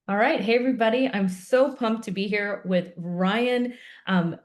All right. Hey, everybody. I'm so pumped to be here with Ryan. Um,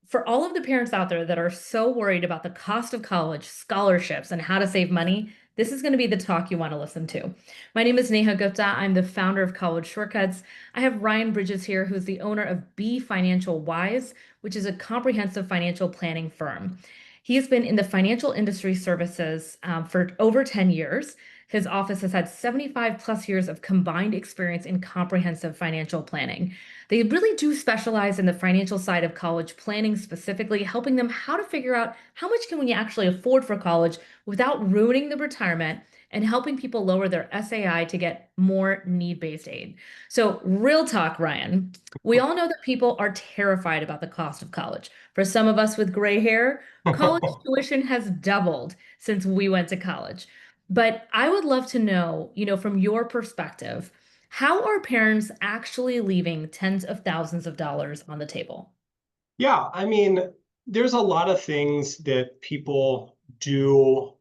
for all of the parents out there that are so worried about the cost of college, scholarships, and how to save money, this is going to be the talk you want to listen to. My name is Neha Gupta. I'm the founder of College Shortcuts. I have Ryan Bridges here, who's the owner of B Financial Wise, which is a comprehensive financial planning firm. He's been in the financial industry services for over 10 years. His office has had 75 plus years of combined experience in comprehensive financial planning. They really do specialize in the financial side of college planning, specifically helping them how to figure out how much can we actually afford for college without ruining the retirement and helping people lower their SAI to get more need-based aid. So, real talk, Ryan. We all know that people are terrified about the cost of college. For some of us with gray hair, college tuition has doubled since we went to college. But I would love to know, from your perspective, how are parents actually leaving tens of thousands of dollars on the table? Yeah, I mean, there's a lot of things that people do.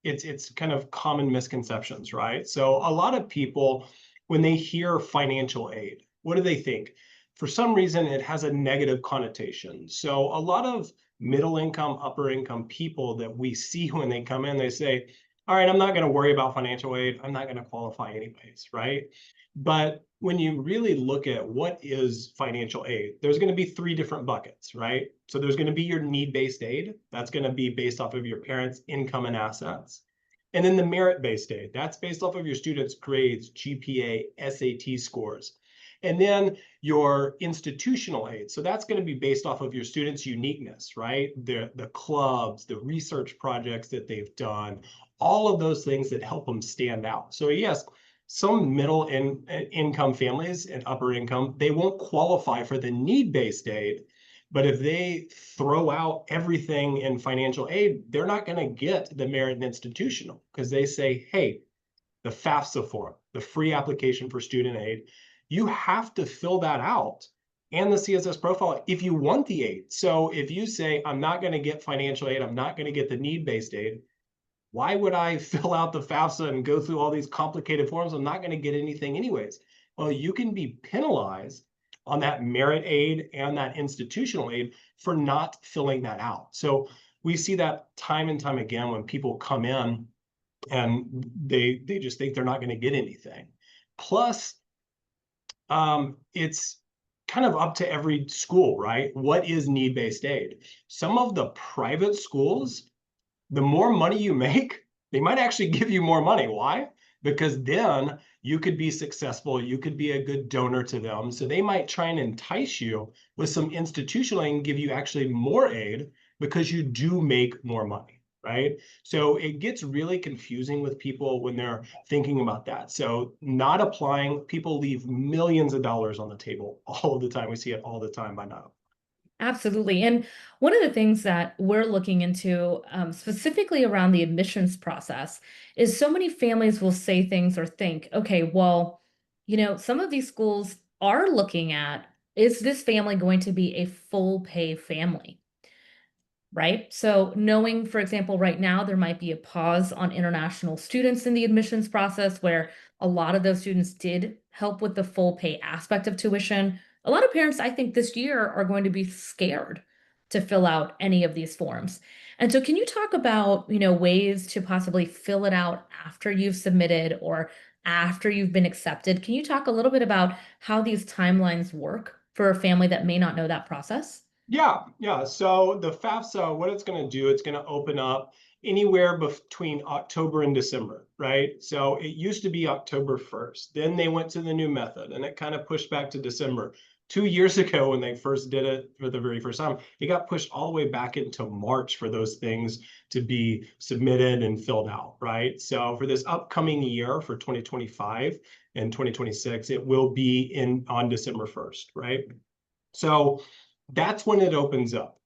It's kind of common misconceptions, right? So a lot of people, when they hear financial aid, what do they think? For some reason, it has a negative connotation. So a lot of middle income, upper income people that we see when they come in, they say, all right, I'm not going to worry about financial aid. I'm not going to qualify anyways, right? But when you really look at what is financial aid, there's going to be three different buckets, right? So there's going to be your need-based aid. That's going to be based off of your parents' income and assets. And then the merit-based aid, that's based off of your students' grades, GPA, SAT scores. And then your institutional aid. So that's going to be based off of your students' uniqueness, right? The clubs, the research projects that they've done, all of those things that help them stand out. So yes, some income families and upper income, they won't qualify for the need-based aid. But if they throw out everything in financial aid, they're not going to get the merit and institutional because they say, hey, the FAFSA form, the free application for student aid, you have to fill that out and the CSS profile if you want the aid. So if you say, I'm not going to get financial aid, I'm not going to get the need-based aid, why would I fill out the FAFSA and go through all these complicated forms? I'm not going to get anything anyways. Well, you can be penalized on that merit aid and that institutional aid for not filling that out. So we see that time and time again when people come in and they just think they're not going to get anything. Plus, it's kind of up to every school, right? What is need-based aid? Some of the private schools, the more money you make, they might actually give you more money. Why? Because then you could be successful, you could be a good donor to them. So they might try and entice you with some institutional aid and give you actually more aid because you do make more money, right? So it gets really confusing with people when they're thinking about that. So not applying, people leave millions of dollars on the table all of the time. We see it all the time by not. Absolutely. And one of the things that we're looking into, specifically around the admissions process, is so many families will say things or think, okay, well, some of these schools are looking at, is this family going to be a full pay family? Right? So, knowing, for example, right now there might be a pause on international students in the admissions process where a lot of those students did help with the full pay aspect of tuition. A lot of parents, I think, this year are going to be scared to fill out any of these forms. And so, can you talk about, ways to possibly fill it out after you've submitted or after you've been accepted? Can you talk a little bit about how these timelines work for a family that may not know that process? Yeah. So the FAFSA, what it's going to do, it's going to open up anywhere between October and December, right? So it used to be October 1st. Then they went to the new method and it kind of pushed back to December. 2 years ago, when they first did it for the very first time, it got pushed all the way back into March for those things to be submitted and filled out, right? So for this upcoming year, for 2025 and 2026, it will be on December 1st, right? So that's when it opens up.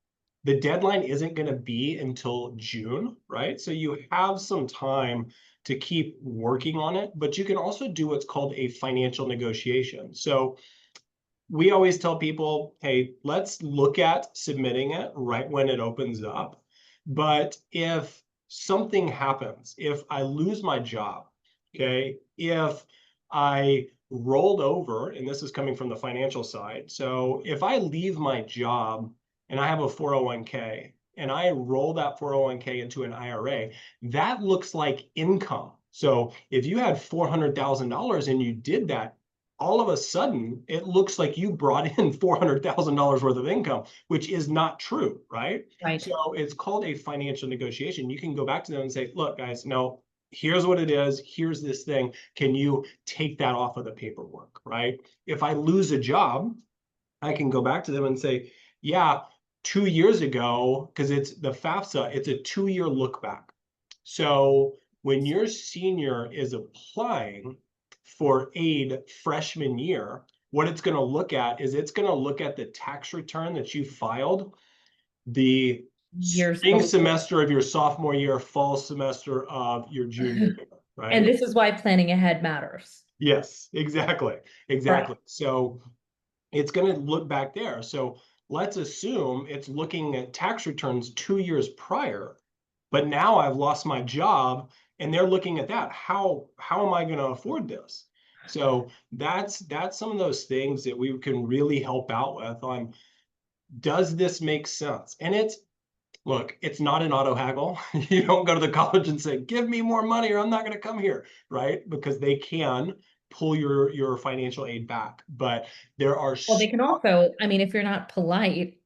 The deadline isn't going to be until June, right? So you have some time to keep working on it, but you can also do what's called a financial negotiation. So we always tell people, hey, let's look at submitting it right when it opens up. But if something happens, if I lose my job, okay, if I rolled over, and this is coming from the financial side. So if I leave my job and I have a 401k and I roll that 401k into an IRA, that looks like income. So if you had $400,000 and you did that, all of a sudden it looks like you brought in $400,000 worth of income, which is not true, right? Right. So it's called a financial negotiation. You can go back to them and say, look, guys, no, here's what it is. Here's this thing. Can you take that off of the paperwork, right? If I lose a job, I can go back to them and say, yeah, 2 years ago, because it's the FAFSA, it's a 2 year look back. So when your senior is applying for aid freshman year, what it's going to look at is it's going to look at the tax return that you filed the Years spring before. semester of your sophomore year, fall semester of your junior year, And right? this is why planning ahead matters. Yes, exactly. Right. Exactly. So it's going to look back there. So let's assume it's looking at tax returns 2 years prior, but now I've lost my job and they're looking at that. How am I going to afford this? So that's some of those things that we can really help out with on, does this make sense? And it's, look, it's not an auto haggle. You don't go to the college and say, give me more money or I'm not going to come here, right? Because they can pull your financial aid back. But there are, Well, they can also, I mean, if you're not polite,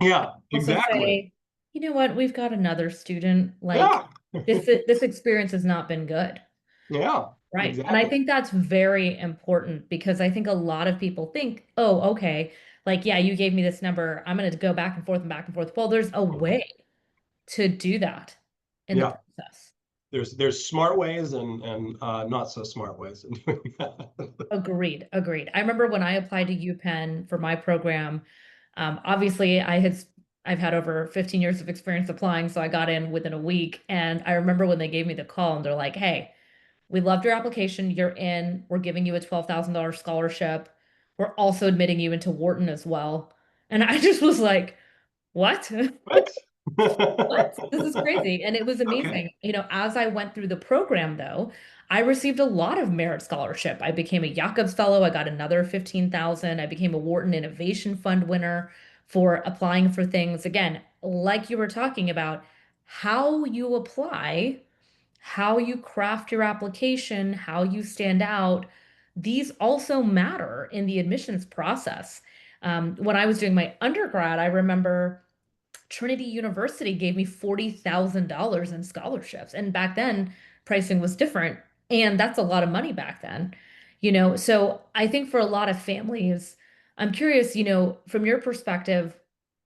yeah, also exactly. say, you know what, we've got another student, like Yeah, this experience has not been good. yeah, Right. And I exactly. think that's very important because I think a lot of people think, oh, okay, like, yeah, you gave me this number. I'm going to go back and forth and back and forth. Well, there's a way to do that in the Yeah, process. there's smart ways and not so smart ways of doing that. Agreed. Agreed. I remember when I applied to UPenn for my program, obviously I've had over 15 years of experience applying, so I got in within a week. And I remember when they gave me the call and they're like, hey, we loved your application. You're in. We're giving you a $12,000 scholarship. We're also admitting you into Wharton as well. And I just was like, what? What? What? This is crazy. And it was Okay. amazing. You know, as I went through the program, though, I received a lot of merit scholarship. I became a Jacobs Fellow. I got another 15,000. I became a Wharton Innovation Fund winner for applying for things. Again, like you were talking about, how you apply, how you craft your application, how you stand out, these also matter in the admissions process. When I was doing my undergrad, I remember Trinity University gave me $40,000 in scholarships. And back then, pricing was different. And that's a lot of money back then. You know, so I think for a lot of families, I'm curious, you know, from your perspective,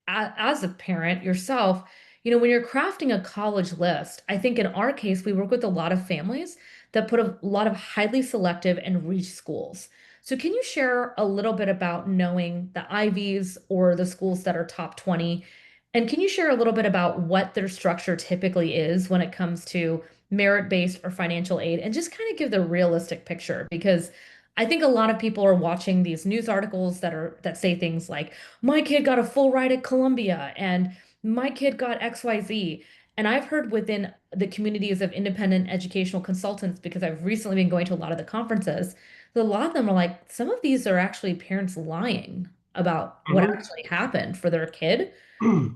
as a parent yourself, you know, when you're crafting a college list, I think in our case, we work with a lot of families that put a lot of highly selective and reach schools. So, can you share a little bit about knowing the Ivies or the schools that are top 20? And can you share a little bit about what their structure typically is when it comes to merit-based or financial aid and just kind of give the realistic picture? Because I think a lot of people are watching these news articles that say things like, my kid got a full ride at Columbia and my kid got XYZ. And I've heard within the communities of independent educational consultants, because I've recently been going to a lot of the conferences, that a lot of them are like, some of these are actually parents lying about what Mhm. actually happened for their kid,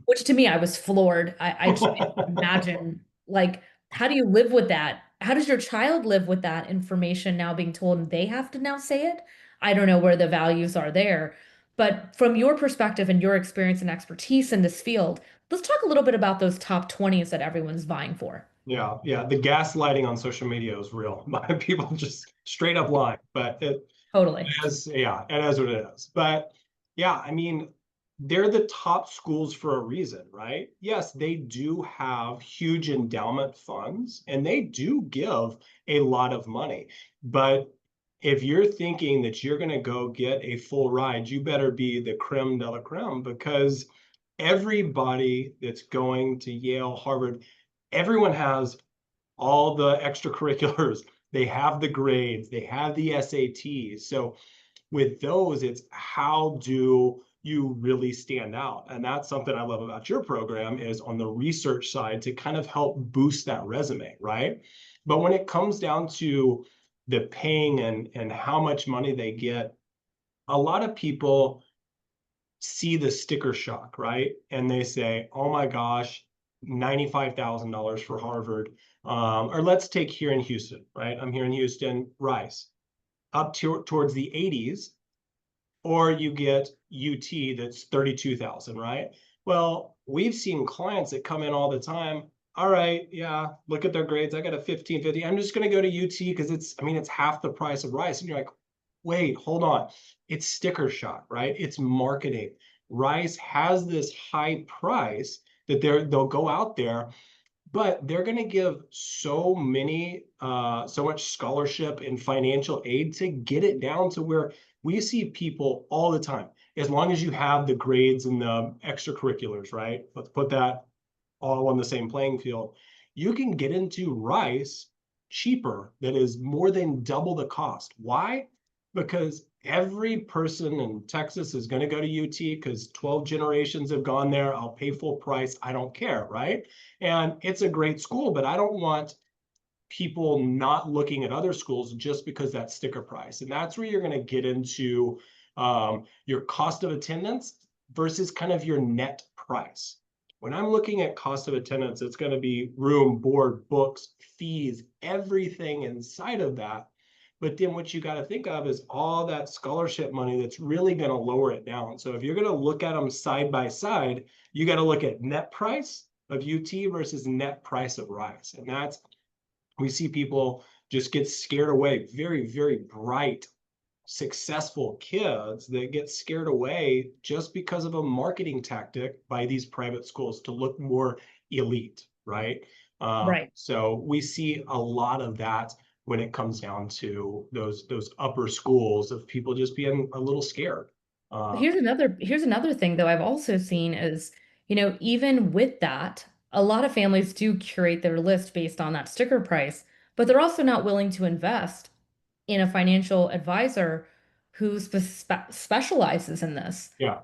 which to me, I was floored. I can't imagine, like, how do you live with that? How does your child live with that information now being told and they have to now say it? I don't know where the values are there. But from your perspective and your experience and expertise in this field, let's talk a little bit about those top 20s that everyone's vying for. Yeah, yeah. The gaslighting on social media is real. People just straight up lying, but Totally. yeah, it is what it is. But yeah, I mean, they're the top schools for a reason, right? Yes, they do have huge endowment funds and they do give a lot of money. But if you're thinking that you're going to go get a full ride, you better be the creme de la creme because everybody that's going to Yale, Harvard, everyone has all the extracurriculars. They have the grades, they have the SATs. So with those, it's how do you really stand out? And that's something I love about your program is on the research side to kind of help boost that resume, right? But when it comes down to the paying and how much money they get, a lot of people see the sticker shock, right? And they say, oh my gosh, $95,000 for Harvard. Or let's take here in Houston, right? I'm here in Houston, Rice, up towards the 80s, or you get UT that's 32,000, right? Well, we've seen clients that come in all the time. All right, yeah, look at their grades. I got a 1550. I'm just going to go to UT because it's half the price of Rice. And you're like, wait, hold on. It's sticker shock, right? It's marketing. Rice has this high price that they'll go out there, but they're going to give so much scholarship and financial aid to get it down to where we see people all the time. As long as you have the grades and the extracurriculars, right? Let's put that all on the same playing field. You can get into Rice cheaper that is more than double the cost. Why? Because every person in Texas is going to go to UT because 12 generations have gone there. I'll pay full price. I don't care, right? And it's a great school, but I don't want people not looking at other schools just because that sticker price. And that's where you're going to get into your cost of attendance versus kind of your net price. When I'm looking at cost of attendance, it's going to be room, board, books, fees, everything inside of that. But then what you got to think of is all that scholarship money that's really going to lower it down. So if you're going to look at them side by side, you got to look at net price of UT versus net price of Rice. And that's, we see people just get scared away. Very, very bright, successful kids that get scared away just because of a marketing tactic by these private schools to look more elite, right? Right. So we see a lot of that when it comes down to those upper schools of people just being a little scared. Uh, Here's another thing though I've also seen is, even with that, a lot of families do curate their list based on that sticker price, but they're also not willing to invest in a financial advisor who specializes in this. yeah,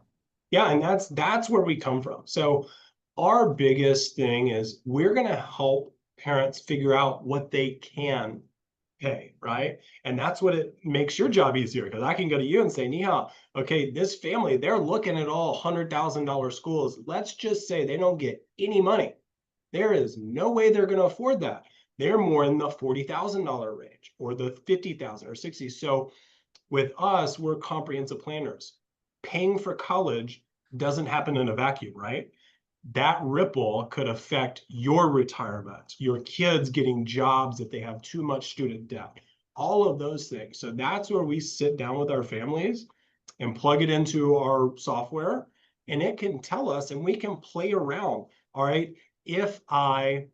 yeah, and that's where we come from. So our biggest thing is we're going to help parents figure out what they can pay, right? And that's what it makes your job easier because I can go to you and say, Neha, okay, this family, they're looking at all $100,000 schools. Let's just say they don't get any money. There is no way they're going to afford that. They're more in the $40,000 range or the 50,000 or 60. So with us, we're comprehensive planners. Paying for college doesn't happen in a vacuum, right? That ripple could affect your retirement, your kids getting jobs if they have too much student debt, all of those things. So that's where we sit down with our families and plug it into our software, and it can tell us, and we can play around. All right, if I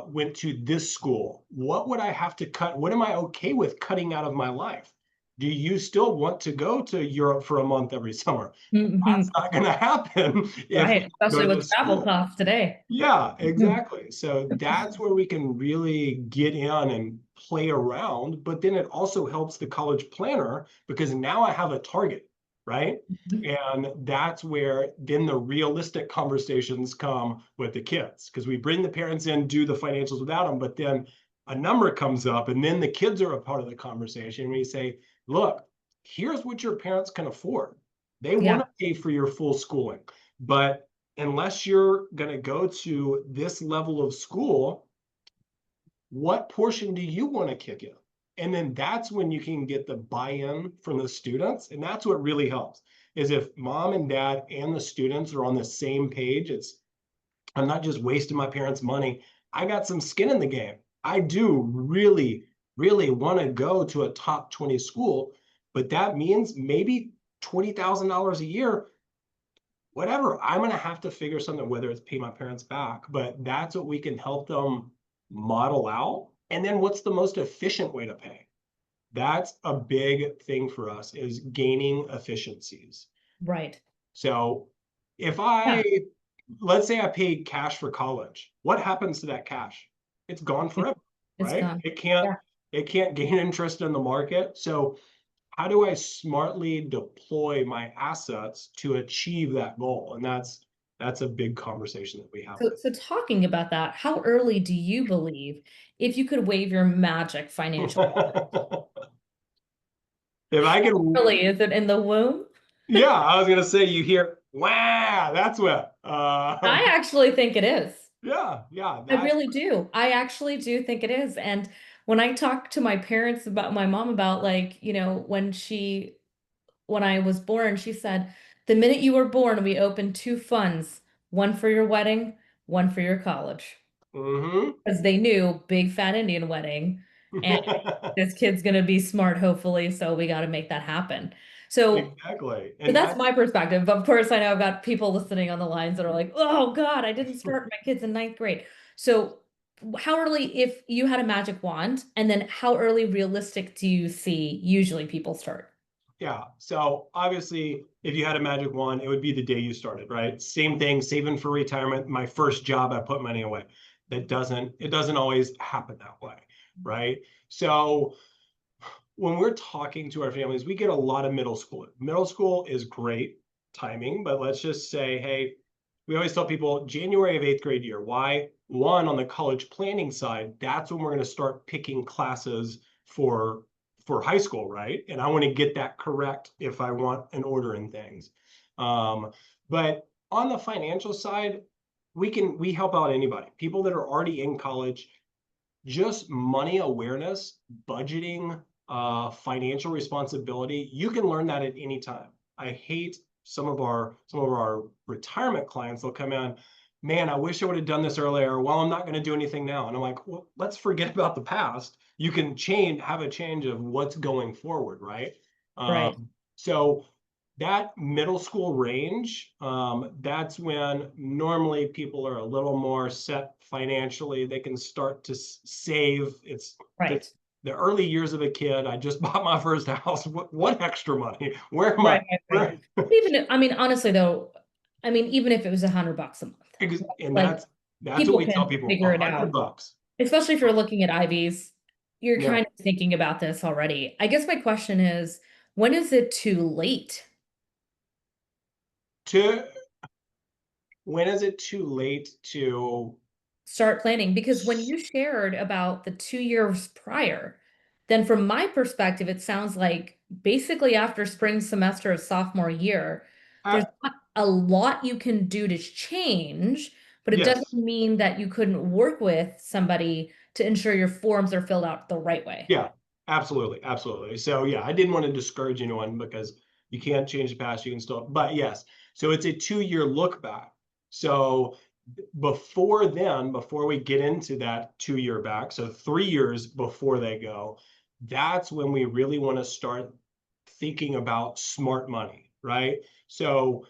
went to this school, what would I have to cut? What am I okay with cutting out of my life? Do you still want to go to Europe for a month every summer? That's Mhm. not going to happen if Right. you go Especially to with this travel school. costs today. Yeah, Mhm. exactly. So that's where we can really get in and play around. But then it also helps the college planner because now I have a target, right? And that's where then the realistic conversations come with the kids because we bring the parents in, do the financials without them, but then a number comes up and then the kids are a part of the conversation. We say, look, here's what your parents can afford. They want Yeah. to pay for your full schooling, but unless you're going to go to this level of school, what portion do you want to kick in? And then that's when you can get the buy-in from the students. And that's what really helps is if mom and dad and the students are on the same page, I'm not just wasting my parents' money. I got some skin in the game. I do really, really want to go to a top 20 school, but that means maybe $20,000 a year, whatever. I'm going to have to figure something, whether it's pay my parents back, but that's what we can help them model out. And then what's the most efficient way to pay? That's a big thing for us is gaining efficiencies. Right. So if Yeah. let's say I paid cash for college, what happens to that cash? It's gone It, forever, it's right? gone. It Yeah. it can't gain interest in the market. So how do I smartly deploy my assets to achieve that goal? And That's a big conversation that we have So, with. so talking about that, how early do you believe if you could wave your magic financial wand? If I can, Early, is it in the womb? yeah, I was gonna say you hear, wow, that's what. I actually think it is. Yeah, yeah, I that's really do. I actually do think it is. And when I talk to my parents about my mom about like, when I was born, she said, the minute you were born, we opened two funds, one for your wedding, one for your college. mm-hmm. Because they knew big fat Indian wedding and this kid's gonna be smart, hopefully, so we got to make that happen. So, Exactly. so And that's that's my perspective. Of course, I know I've got people listening on the lines that are like, "Oh God, I didn't start my kids in ninth grade." So, how early, if you had a magic wand, and then how early realistic do you see usually people start? yeah. So obviously, if you had a magic wand, it would be the day you started, right? Same thing, saving for retirement. My first job, I put money away. It doesn't always happen that way, right? So when we're talking to our families, we get a lot of middle school. Middle school is great timing, but let's just say, hey, we always tell people January of eighth grade year. Why? One, on the college planning side, that's when we're going to start picking classes for high school, right? And I want to get that correct if I want an order in things. But on the financial side, we help out anybody. People that are already in college, just money awareness, budgeting, financial responsibility. You can learn that at any time. I hate some of our retirement clients. They'll come in, man, I wish I would have done this earlier. Well, I'm not going to do anything now. And I'm like, well, let's forget about the past. You can have a change of what's going forward, right? Right, So that middle school range, that's when normally people are a little more set financially. They can start to save. It's the, right, the early years of a kid. I just bought my first house. What extra money? Where am I? right. Where? I mean, honestly though, I mean, even if it was $100 a month, And like that's what people we tell can people. figure A it hundred out. bucks. Especially if you're looking at Ivies, you're Yeah. kind of thinking about this already. I guess my question is, when is it too late? To when is it too late to? Start planning? Because when you shared about the 2 years prior, then from my perspective, it sounds like basically after spring semester of sophomore year, there's Uh, not a lot you can do to change, but it doesn't yes. mean that you couldn't work with somebody to ensure your forms are filled out the right way. Yeah, absolutely, absolutely. So yeah, I didn't want to discourage anyone because you can't change the past, you can still, but yes. So it's a 2 year look back. So before then, before we get into that 2 year back, so 3 years before they go, that's when we really want to start thinking about smart money, right? So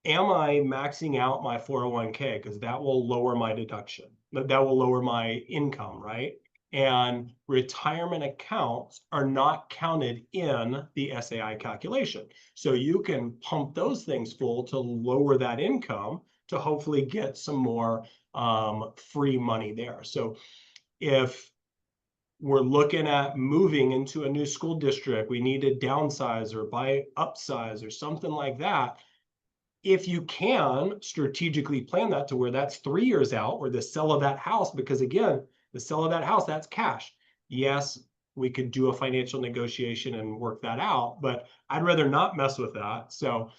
am I maxing out my 401k? Because that will lower my deduction. That will lower my income, right? And retirement accounts are not counted in the SAI calculation. So you can pump those things full to lower that income to hopefully get some more free money there. So if we're looking at moving into a new school district, we need to downsize or buy upsize or something like that, if you can strategically plan that to where that's 3 years out, or the sell of that house, because again, the sell of that house, that's cash. Yes, we could do a financial negotiation and work that out, but I'd rather not mess with that. So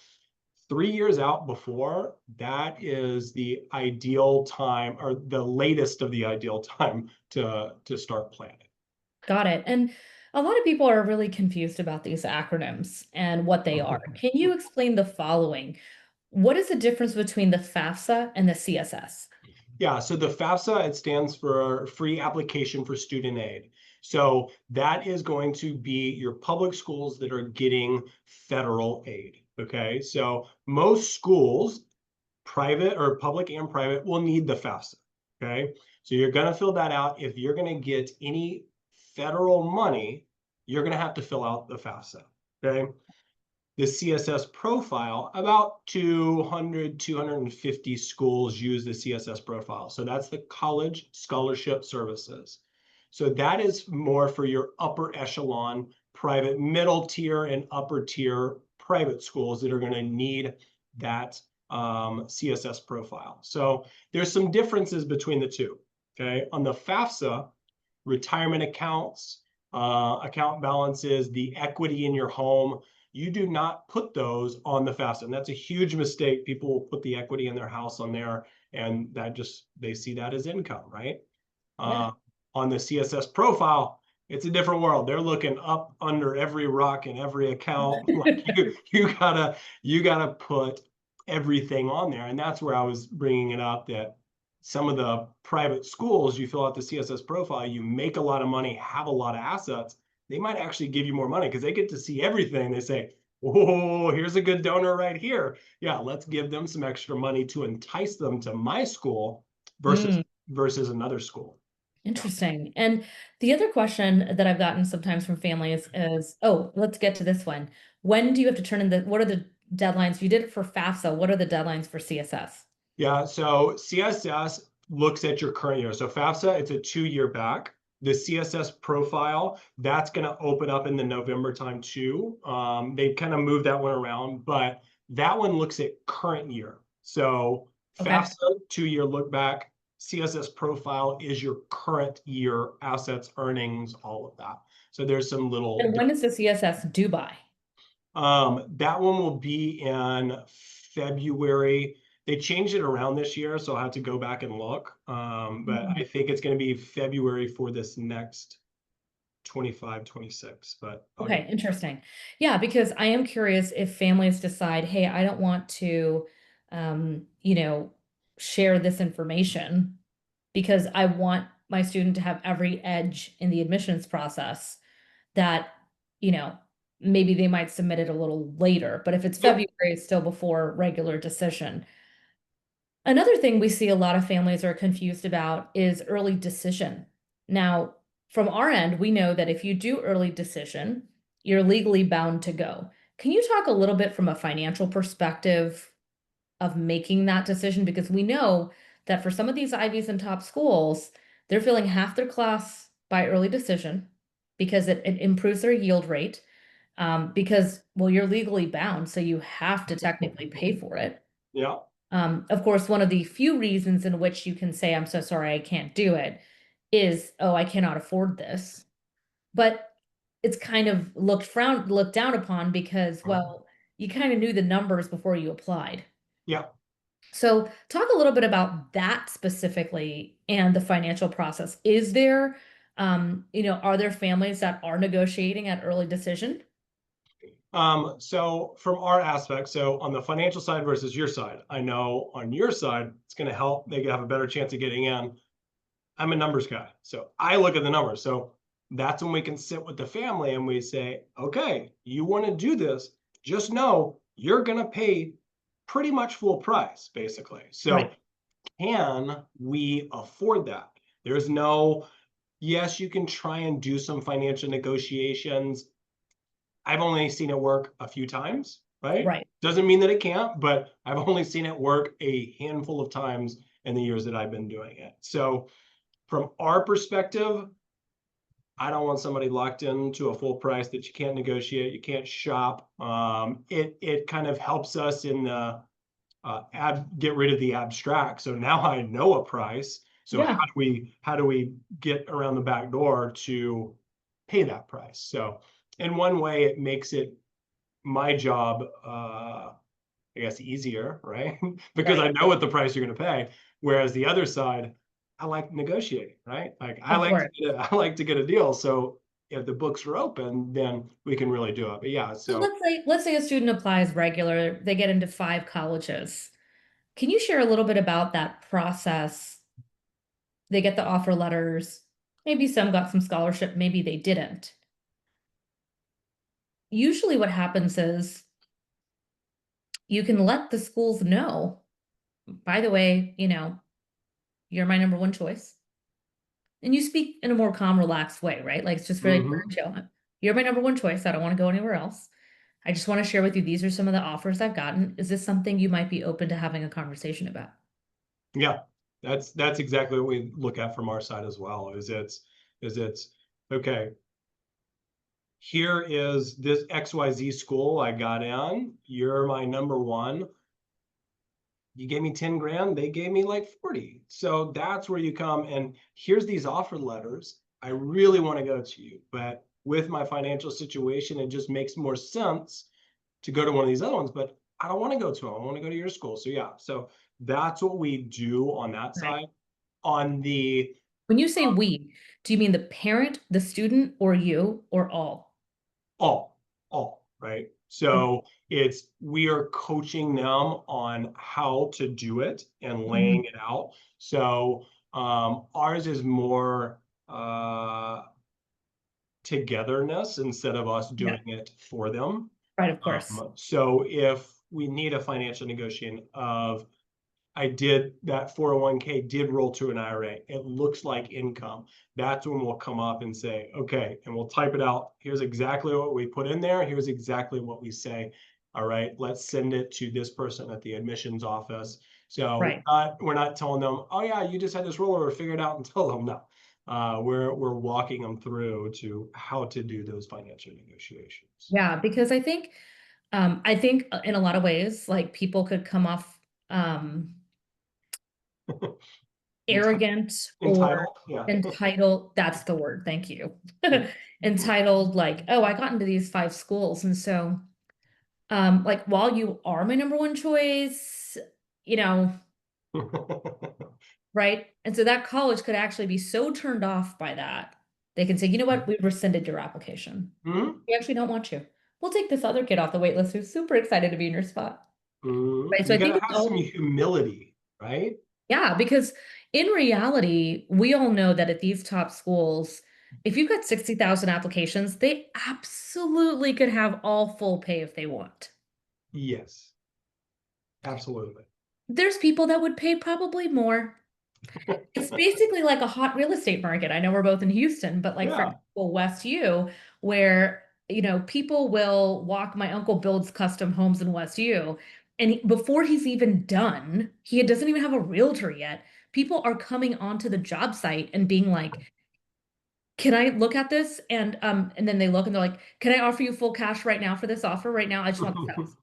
3 years out before, that is the ideal time, or the latest of the ideal time to start planning. Got it. And a lot of people are really confused about these acronyms and what they are. Can you explain the following? What is the difference between the FAFSA and the CSS? Yeah, so the FAFSA, it stands for Free Application for Student Aid. So that is going to be your public schools that are getting federal aid. Okay, so most schools, private or public and private, will need the FAFSA. Okay, so you're going to fill that out. If you're going to get any federal money, you're going to have to fill out the FAFSA. Okay, the CSS profile, about 200, 250 schools use the CSS profile. So that's the College Scholarship Services. So that is more for your upper echelon, private, middle tier and upper tier private schools that are going to need that CSS profile. So there's some differences between the two. Okay, on the FAFSA, retirement accounts, account balances, the equity in your home, you do not put those on the FAFSA. And that's a huge mistake. People will put the equity in their house on there, and that just, they see that as income, right? Yeah. Uh, on the CSS profile, it's a different world. They're looking up under every rock in every account. Like you gotta put everything on there, and that's where I was bringing it up that some of the private schools, you fill out the CSS profile, you make a lot of money, have a lot of assets. They might actually give you more money because they get to see everything. They say, "Oh, here's a good donor right here. Yeah, let's give them some extra money to entice them to my school versus Mm, another school." Yeah. interesting. And the other question that I've gotten sometimes from families is, oh, let's get to this one. When do you have to turn in what are the deadlines? You did it for FAFSA. What are the deadlines for CSS? Yeah, so CSS looks at your current year. So FAFSA, it's a 2-year back. The CSS profile, that's going to open up in the November time too. They kind of moved that one around, but that one looks at current year. So Okay. FAFSA, 2-year look back. CSS profile is your current year assets, earnings, all of that. So there's some little. And when is the CSS due by? That one will be in February. They changed it around this year, so I'll have to go back and look. But I think it's going to be February for this next 25, 26. But I'll get. Okay, interesting. Yeah, because I am curious if families decide, hey, I don't want to, you know, share this information because I want my student to have every edge in the admissions process that, you know, maybe they might submit it a little later. But if it's Yep. February, it's still before regular decision. Another thing we see a lot of families are confused about is early decision. Now, from our end, we know that if you do early decision, you're legally bound to go. Can you talk a little bit from a financial perspective of making that decision? Because we know that for some of these Ivies and top schools, they're filling half their class by early decision because it improves their yield rate. Because, well, you're legally bound, so you have to technically pay for it. Yeah. Of course, one of the few reasons in which you can say, I'm so sorry, I can't do it, is, oh, I cannot afford this. But it's kind of looked down upon because, well, you kind of knew the numbers before you applied. Yeah. So talk a little bit about that specifically and the financial process. Is there, are there families that are negotiating at early decision? So from our aspect, so on the financial side versus your side, I know on your side, it's going to help. They have a better chance of getting in. I'm a numbers guy. So I look at the numbers. So that's when we can sit with the family and we say, okay, you want to do this, just know you're going to pay pretty much full price, basically. So Right. can we afford that? There's no, yes, you can try and do some financial negotiations. I've only seen it work a few times, right? Right. Doesn't mean that it can't, but I've only seen it work a handful of times in the years that I've been doing it. So from our perspective, I don't want somebody locked into a full price that you can't negotiate, you can't shop. It kind of helps us in the get rid of the abstract. So now I know a price. So how Yeah. do we get around the back door to pay that price? So in one way, it makes it my job, I guess, easier, right? Because Right. I know what the price you're going to pay. Whereas the other side, I like negotiating, right? Like Of course. I like to get a deal. So if the books are open, then we can really do it. But yeah, So so let's say a student applies regular, they get into 5 colleges. Can you share a little bit about that process? They get the offer letters. Maybe some got some scholarship, maybe they didn't. Usually what happens is you can let the schools know, by the way, you're my number one choice. And you speak in a more calm, relaxed way, right? Like it's just very mhm. chill. You're my number one choice. I don't want to go anywhere else. I just want to share with you, these are some of the offers I've gotten. Is this something you might be open to having a conversation about? Yeah, that's exactly what we look at from our side as well. Is it's okay, here is this XYZ school I got in. You're my number one. You gave me 10 grand, they gave me like 40. So that's where you come and here's these offer letters. I really want to go to you, but with my financial situation, it just makes more sense to go to one of these other ones, but I don't want to go to them. I want to go to your school. So yeah, so that's what we do on that Right. side. On the When you say we, do you mean the parent, the student, or you, or all? all, all, right? Okay. So it's we are coaching them on how to do it and Mhm. laying it out. So ours is more togetherness instead of us Yeah. doing it for them. Right, of course. So if we need a financial negotiation of I did that 401k did roll to an IRA. It looks like income. That's when we'll come up and say, okay, and we'll type it out. Here's exactly what we put in there. Here's exactly what we say. All right, let's send it to this person at the admissions office. So Right. we're not telling them, oh yeah, you just had this rollover, figure it out and tell them no. We're walking them through to how to do those financial negotiations. Yeah, because I think in a lot of ways, like people could come off arrogant or Entitled, yeah. entitled. That's the word. Thank you. Entitled, like, oh, I got into these five schools. And so, like, while you are my number one choice, you know, right? And so that college could actually be so turned off by that. They can say, you know what, we've rescinded your application. Mhm. We actually don't want you. We'll take this other kid off the wait list who's super excited to be in your spot. Right. So You I got think to it's have some all, humility, right? yeah, because in reality, we all know that at these top schools, if you've got 60,000 applications, they absolutely could have all full pay if they want. Yes, absolutely. There's people that would pay probably more. It's basically like a hot real estate market. I know we're both in Houston, but like for Yeah. example, West U, where people will walk. My uncle builds custom homes in West U, and before he's even done, he doesn't even have a realtor yet. People are coming onto the job site and being like, "Can I look at this?" And then they look and they're like, "Can I offer you full cash right now for this offer right now? I just want this house."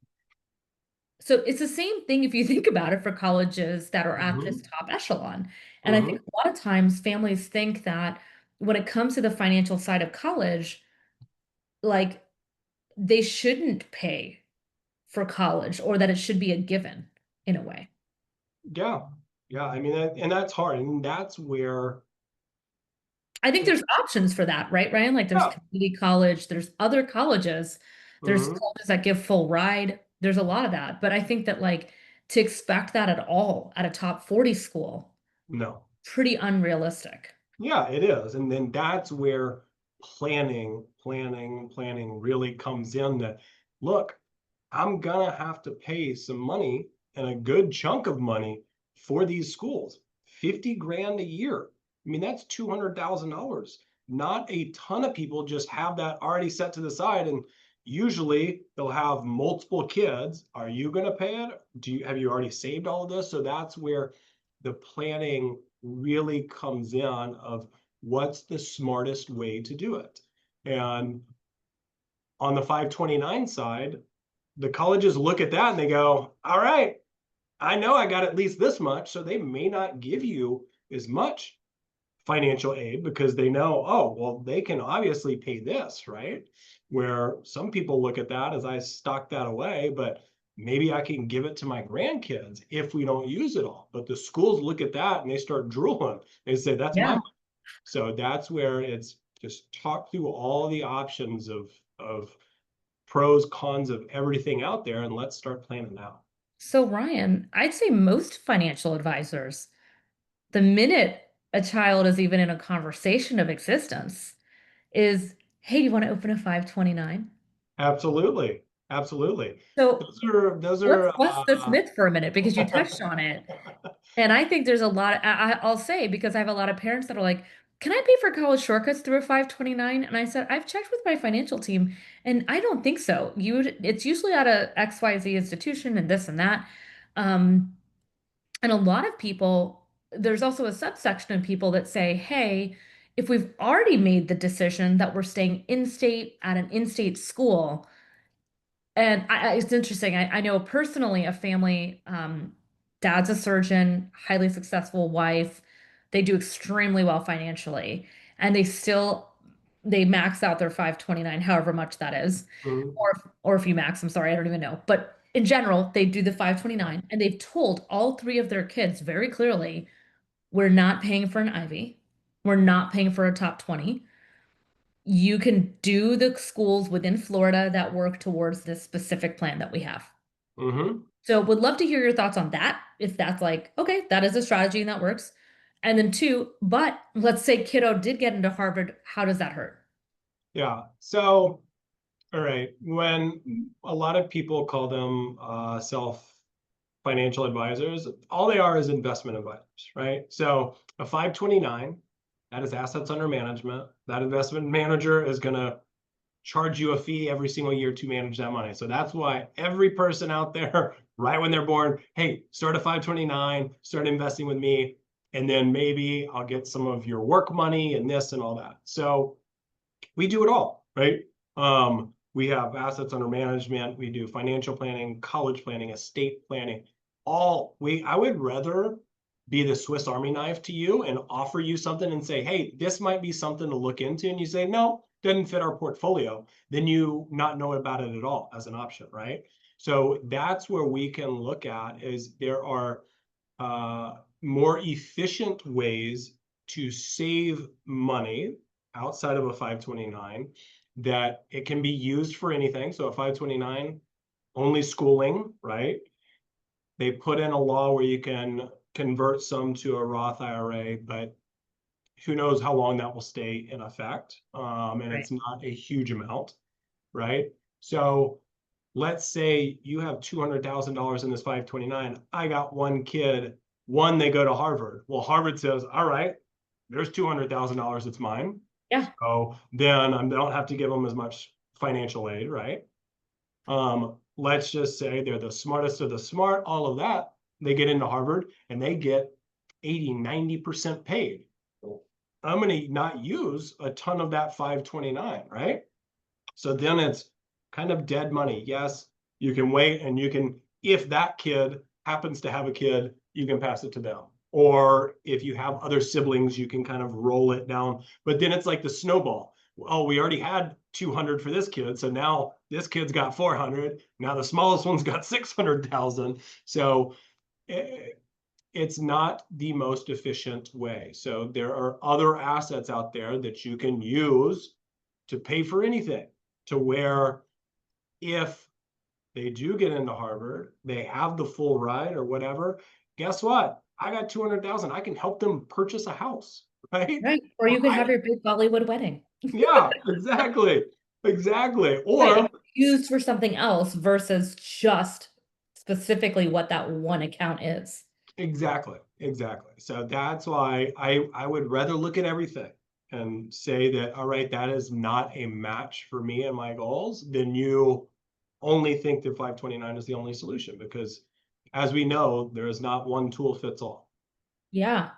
So it's the same thing if you think about it for colleges that are at this Mhm, top echelon. And I think mhm. a lot of times families think that when it comes to the financial side of college, like they shouldn't pay for college or that it should be a given in a way. Yeah. Yeah. I mean, and that's hard. And that's where I think it, there's options for that, right, Ryan? Like there's yeah. community college, there's other colleges, there's Mhm. colleges that give full ride. There's a lot of that. But I think that like to expect that at all at a top 40 school, No. pretty unrealistic. Yeah, it is. And then that's where planning really comes in that, look, I'm gonna have to pay some money and a good chunk of money for these schools. 50 grand a year. I mean, that's $200,000. Not a ton of people just have that already set to the side. And usually they'll have multiple kids. Are you gonna pay it? Have you already saved all of this? So that's where the planning really comes in of what's the smartest way to do it. And on the 529 side, the colleges look at that and they go, all right, I know I got at least this much. So they may not give you as much financial aid because they know, oh, well, they can obviously pay this, right? Where some people look at that as I stock that away, but maybe I can give it to my grandkids if we don't use it all. But the schools look at that and they start drooling. They say, that's my Yeah. money. So that's where it's just talk through all the options of pros, cons of everything out there, and let's start planning now. So, Ryan, I'd say most financial advisors, the minute a child is even in a conversation of existence, is, hey, do you want to open a 529? Absolutely, absolutely. So Those are let's bust this myth for a minute because you touched on it. And I think there's a lot, I'll say, because I have a lot of parents that are like, can I pay for college shortcuts through a 529? And I said, I've checked with my financial team, and I don't think so. It's usually at a XYZ institution and this and that. Um, And a lot of people, there's also a subsection of people that say, hey, if we've already made the decision that we're staying in state at an in state school, and it's interesting. I know personally a family. Dad's a surgeon, highly successful wife. They do extremely well financially, and they max out their 529, however much that is. Mhm. Or if you max, I'm sorry, I don't even know. But in general, they do the 529, and they've told all three of their kids very clearly, we're not paying for an Ivy. We're not paying for a top 20. You can do the schools within Florida that work towards this specific plan that we have. Mhm. So would love to hear your thoughts on that. If that's like, okay, that is a strategy and that works. And then two, but let's say kiddo did get into Harvard, how does that hurt? Yeah. So, all right, when a lot of people call them self financial advisors, all they are is investment advisors, right? So a 529, that is assets under management. That investment manager is going to charge you a fee every single year to manage that money. So that's why every person out there, right when they're born, hey, start a 529, start investing with me, and then maybe I'll get some of your work money and this and all that. So we do it all, right? We have assets under management, we do financial planning, college planning, estate planning. I would rather be the Swiss Army knife to you and offer you something and say, hey, this might be something to look into. And you say, no, doesn't fit our portfolio. Then you not know about it at all as an option, right? So that's where we can look at is there are uh, more efficient ways to save money outside of a 529 that it can be used for anything. So a 529, only schooling, right? They put in a law where you can convert some to a Roth IRA, but who knows how long that will stay in effect. And Right. it's not a huge amount, right? So let's say you have $200,000 in this 529. I got one kid, one, they go to Harvard. Well, Harvard says, all right, there's $200,000, it's mine. Yeah. So then I don't have to give them as much financial aid, right? Let's just say they're the smartest of the smart, all of that. They get into Harvard and they get 80, 90% paid. I'm going to not use a ton of that 529, right? So then it's kind of dead money. Yes, you can wait and you can, if that kid happens to have a kid, you can pass it to them. Or if you have other siblings, you can kind of roll it down. But then it's like the snowball. Oh, we already had 200 for this kid. So now this kid's got 400. Now the smallest one's got 600,000. So it's not the most efficient way. So there are other assets out there that you can use to pay for anything, to where if they do get into Harvard, they have the full ride or whatever. Guess what? I got 200,000. I can help them purchase a house, right? Right. Or Or you could I, have your big Bollywood wedding. yeah, exactly. Exactly. Right. Or It's used for something else versus just specifically what that one account is. exactly, exactly. So that's why I would rather look at everything and say that, all right, that is not a match for me and my goals, than you only think that 529 is the only solution, because as we know, there is not one tool fits all. Yeah.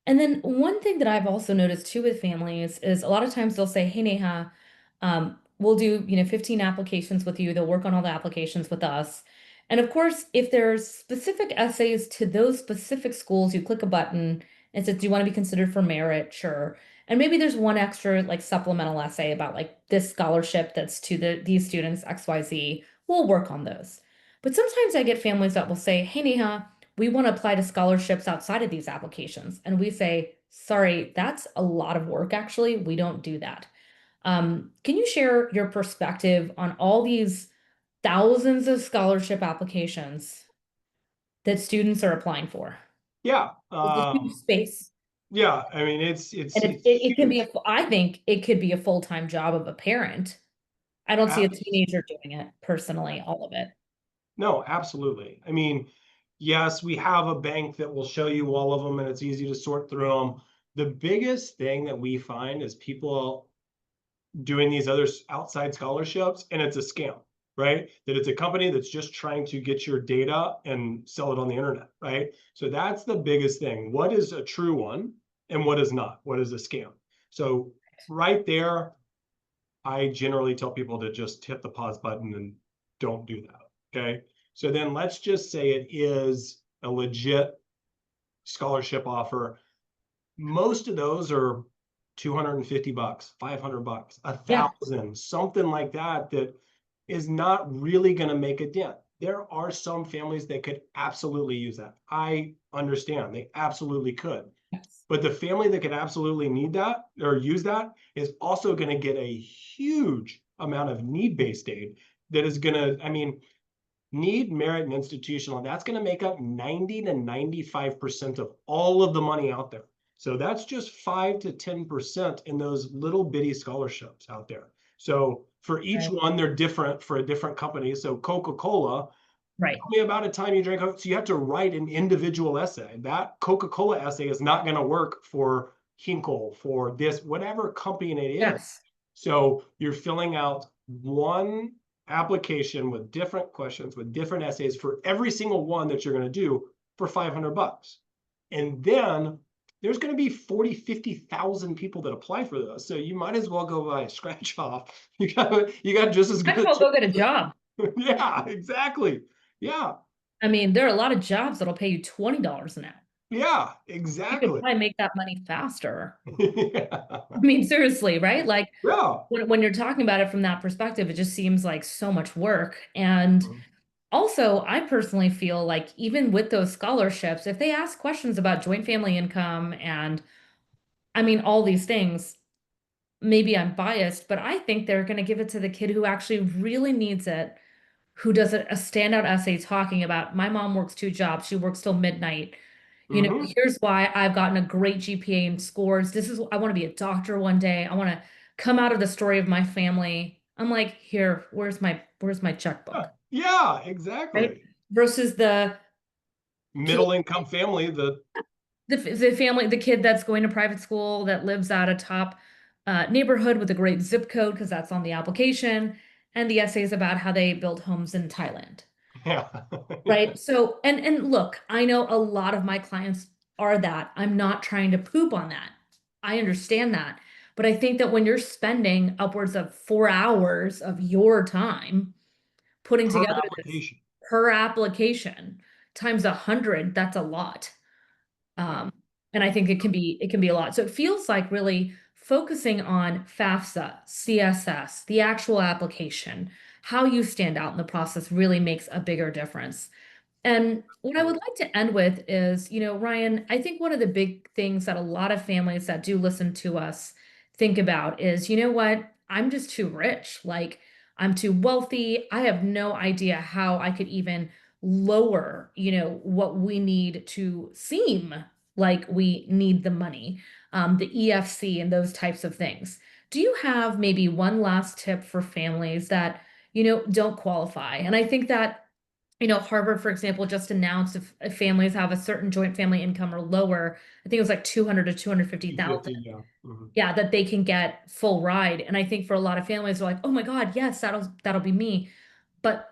And then one thing that I've also noticed too with families is a lot of times they'll say, "Hey Neha, we'll do, 15 applications with you. They'll work on all the applications with us." And of course, if there's specific essays to those specific schools, you click a button and it says, "Do you want to be considered for merit?" Sure. And maybe there's one extra like supplemental essay about like this scholarship that's to these students, XYZ. We'll work on those. But sometimes I get families that will say, "Hey Neha, we want to apply to scholarships outside of these applications." And we say, sorry, that's a lot of work, actually. We don't do that. Can you share your perspective on all these thousands of scholarship applications that students are applying for? Yeah. It's a huge space. Yeah. I mean, it's And it's it can be huge. I think it could be a full-time job of a parent. I don't see a Abs- teenager doing it personally, all of it. no, absolutely. I mean, yes, we have a bank that will show you all of them and it's easy to sort through them. The biggest thing that we find is people doing these other outside scholarships, and it's a scam, right? That it's a company that's just trying to get your data and sell it on the internet, right? So that's the biggest thing. What is a true one and what is not? What is a scam? So right there, I generally tell people to just hit the pause button and don't do that. Okay. So then let's just say it is a legit scholarship offer, most of those are 250 bucks, 500 bucks, a Yeah. thousand, something like that, that is not really going to make a dent. There are some families that could absolutely use that. I understand they absolutely could. Yes. But the family that could absolutely need that or use that is also going to get a huge amount of need-based aid that is going to, I mean, need, merit, and institutional, that's going to make up 90 to 95% of all of the money out there. So that's just 5 to 10% in those little bitty scholarships out there. So for each Right. one, they're different for a different company. So Coca-Cola, Right. tell me about a time you drank Coke. So you have to write an individual essay. That Coca-Cola essay is not going to work for Hinkle, for this, whatever company it is. Yes. So you're filling out one application with different questions, with different essays for every single one that you're going to do for 500 bucks. And then there's going to be 40, 50,000 people that apply for those. So you might as well go buy a scratch off. You got just as Might good as a well go get a chance. job. Yeah, exactly. Yeah. I mean, there are a lot of jobs that'll pay you $20 an hour. Yeah, You could exactly. probably make that money faster. Yeah. I mean, seriously, right? Like Yeah. when you're talking about it from that perspective, it just seems like so much work. And also, I personally feel like even with those scholarships, if they ask questions about joint family income and I mean, all these things, maybe I'm biased, but I think they're going to give it to the kid who actually really needs it, who does a standout essay talking about my mom works two jobs, she works till midnight. You know, Hmm. here's why I've gotten a great GPA and scores. This is, I want to be a doctor one day. I want to come out of the story of my family. I'm like, here, where's my checkbook? Yeah, Right? exactly. Versus the kid, Middle income family, the the family, the kid that's going to private school that lives at a top neighborhood with a great zip code because that's on the application, and the essays about how they build homes in Thailand. yeah. Right. So, and look, I know a lot of my clients are that. I'm not trying to poop on that. I understand that. But I think that when you're spending upwards of 4 hours of your time putting Per together this application. per application times 100, that's a lot. Yeah. Um, and I think it can be a lot. So it feels like really focusing on FAFSA, CSS, the actual application, how you stand out in the process really makes a bigger difference. And what I would like to end with is, Ryan, I think one of the big things that a lot of families that do listen to us think about is, you know what? I'm just too rich. Like, I'm too wealthy. I have no idea how I could even lower, what we need to seem like we need the money, the EFC and those types of things. Do you have maybe one last tip for families that, don't qualify? And I think that Harvard, for example, just announced if families have a certain joint family income or lower, I think it was like 200 to 250,000. 250, yeah. Mhm. Yeah, that they can get full ride. And I think for a lot of families, they're like, oh my God, yes, that'll be me. But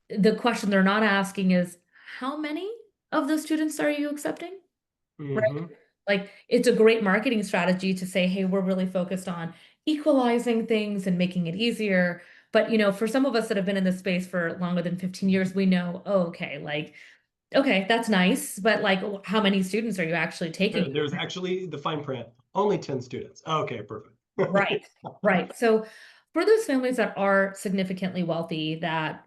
the question they're not asking is, how many of those students are you accepting? Right? Mhm. Like it's a great marketing strategy to say, hey, we're really focused on equalizing things and making it easier. But for some of us that have been in this space for longer than 15 years, we know, oh, okay, like, okay, that's nice, but like how many students are you actually taking? There's actually the fine print. Only 10 students. Okay, perfect. Right, right. So for those families that are significantly wealthy that,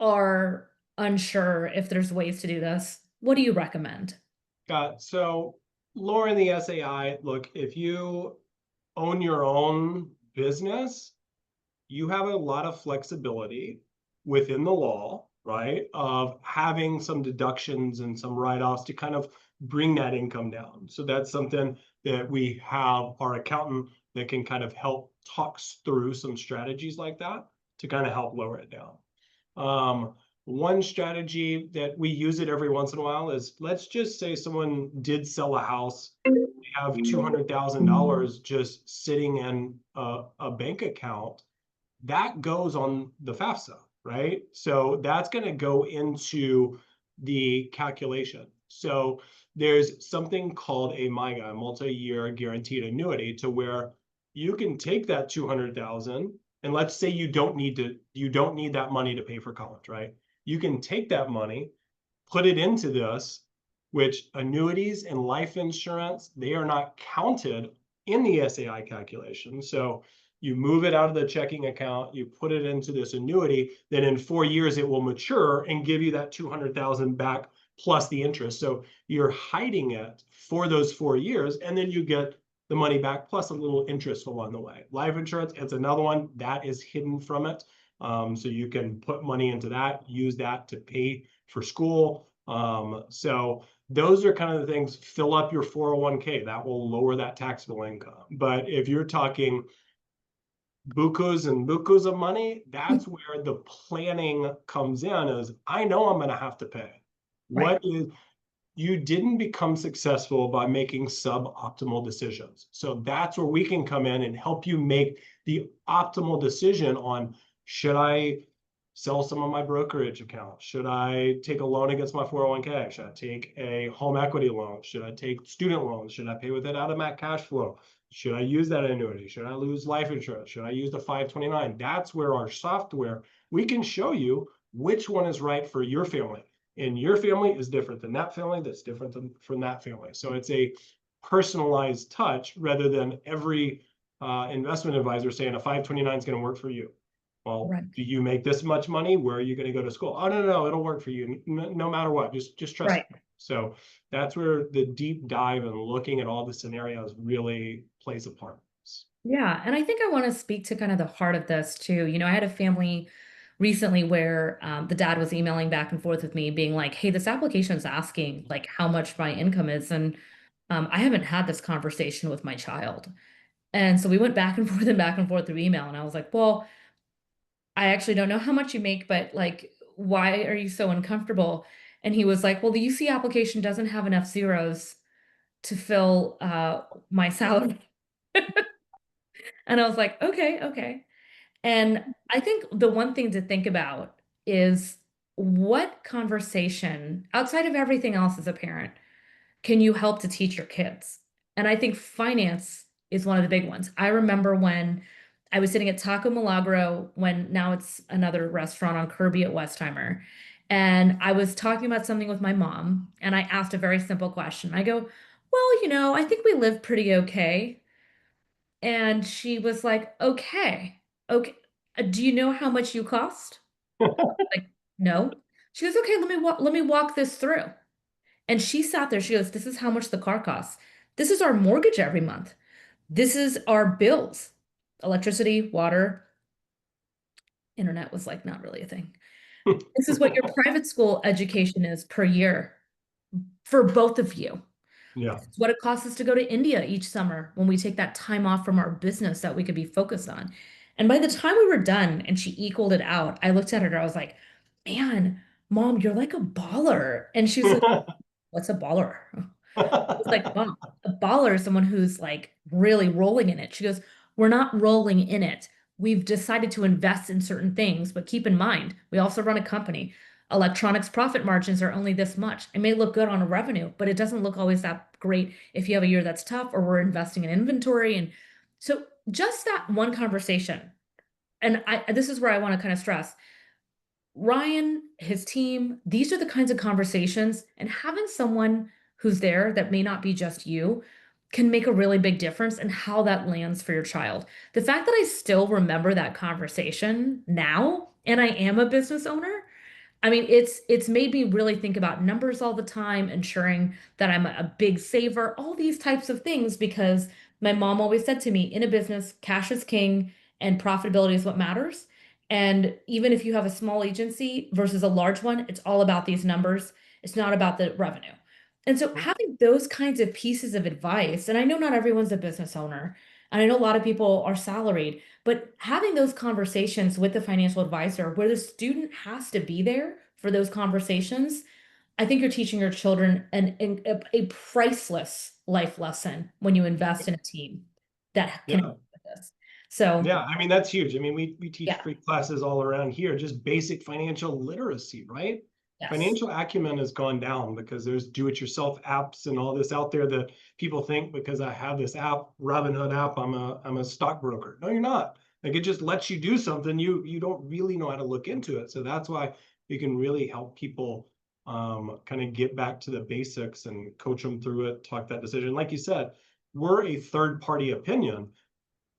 are unsure if there's ways to do this, what do you recommend? So lowering the SAI, look, if you own your own business, you have a lot of flexibility within the law, right? Of having some deductions and some write-offs to kind of bring that income down. So that's something that we have our accountant that can kind of help talk through some strategies like that to kind of help lower it down. One strategy that we use it every once in a while is, let's just say someone did sell a house, have $200,000 just sitting in a bank account, that goes on the FAFSA, right? So that's going to go into the calculation. So there's something called a MIGA, a multi-year guaranteed annuity, to where you can take that 200,000, and let's say you don't need that money to pay for college, right? You can take that money put it into this, which annuities and life insurance, they are not counted in the SAI calculation. So you move it out of the checking account, you put it into this annuity, then in 4 years it will mature and give you that 200,000 back plus the interest. So you're hiding it for those 4 years, and then you get the money back plus a little interest along the way. Life insurance, it's another one that is hidden from it. So you can put money into that, use that to pay for school. So those are kind of the things. Fill up your 401k. That will lower that taxable income. But if you're talking bukus and bukus of money, that's where the planning comes in. Is I know I'm going to have to pay. Right. What is You didn't become successful by making suboptimal decisions. So that's where we can come in and help you make the optimal decision on, should I sell some of my brokerage accounts? Should I take a loan against my 401k? Should I take a home equity loan? Should I take student loans? Should I pay with it out of my cash flow? Should I use that annuity? Should I lose life insurance? Should I use the 529? That's where our software, we can show you which one is right for your family. And your family is different than that family, that's different from that family. So it's a personalized touch rather than every investment advisor saying a 529 is going to work for you. Well, Right. do you make this much money? Where are you going to go to school? Oh, no, it'll work for you no matter what. Just trust Right. me. So that's where the deep dive and looking at all the scenarios really plays a part. Yeah, and I think I want to speak to kind of the heart of this too. I had a family recently where the dad was emailing back and forth with me, being like, "Hey, this application is asking like how much my income is," and I haven't had this conversation with my child, and so we went back and forth and back and forth through email, and I was like, "Well, I actually don't know how much you make, but like, why are you so uncomfortable?" And he was like, "Well, the UC application doesn't have enough zeros to fill my salary," and I was like, "Okay, okay." And I think the one thing to think about is what conversation, outside of everything else as a parent, can you help to teach your kids? And I think finance is one of the big ones. I remember when I was sitting at Taco Milagro, when now it's another restaurant on Kirby at Westheimer. And I was talking about something with my mom, and I asked a very simple question. I go, "Well, I think we live pretty okay." And she was like, "Okay, okay. Do you know how much you cost?" Like, "No." She goes, "Okay, let me walk this through." And she sat there, she goes, "This is how much the car costs. This is our mortgage every month. This is our bills. Electricity, water, internet was like not really a thing. This is what your private school education is per year for both of you. Yeah. It's what it costs us to go to India each summer when we take that time off from our business that we could be focused on." And by the time we were done and she equaled it out, I looked at her and I was like, "Man, mom, you're like a baller." And she was like, "What's a baller?" Was like, "Mom, a baller is someone who's like really rolling in it." She goes, "We're not rolling in it. We've decided to invest in certain things, but keep in mind, we also run a company. Electronics profit margins are only this much. It may look good on a revenue, but it doesn't look always that great if you have a year that's tough or we're investing in inventory." And so just that one conversation, and this is where I want to kind of stress Ryan, his team, these are the kinds of conversations, and having someone who's there that may not be just you can make a really big difference in how that lands for your child. The fact that I still remember that conversation now, and I am a business owner, I mean, it's made me really think about numbers all the time, ensuring that I'm a big saver, all these types of things, because my mom always said to me, in a business, cash is king and profitability is what matters. And even if you have a small agency versus a large one, it's all about these numbers. It's not about the revenue. And so having those kinds of pieces of advice, and I know not everyone's a business owner, and I know a lot of people are salaried, but having those conversations with the financial advisor where the student has to be there for those conversations, I think you're teaching your children a priceless life lesson when you invest in a team that can Yeah. help with this. So, Yeah, I mean, that's huge. I mean, we teach yeah, free classes all around here, just basic financial literacy, right? yes. Financial acumen has gone down because there's do-it-yourself apps and all this out there that people think because I have this app, Robinhood app, I'm a stockbroker. No, you're not. Like it just lets you do something you don't really know how to look into it. So that's why we can really help people kind of get back to the basics and coach them through it, talk that decision. Like you said, we're a third party opinion.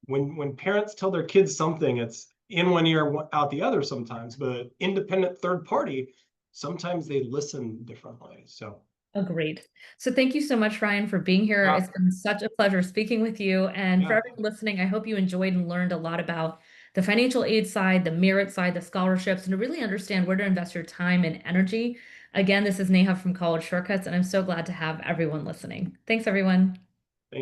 When parents tell their kids something, it's in one ear, out the other sometimes, but independent third party, sometimes they listen differently. So Agreed. So thank you so much, Ryan, for being here. yeah, It's been such a pleasure speaking with you. And for yeah. everyone listening, I hope you enjoyed and learned a lot about the financial aid side, the merit side, the scholarships, and to really understand where to invest your time and energy. Again, this is Neha from College Shortcuts, and I'm so glad to have everyone listening. Thanks, everyone.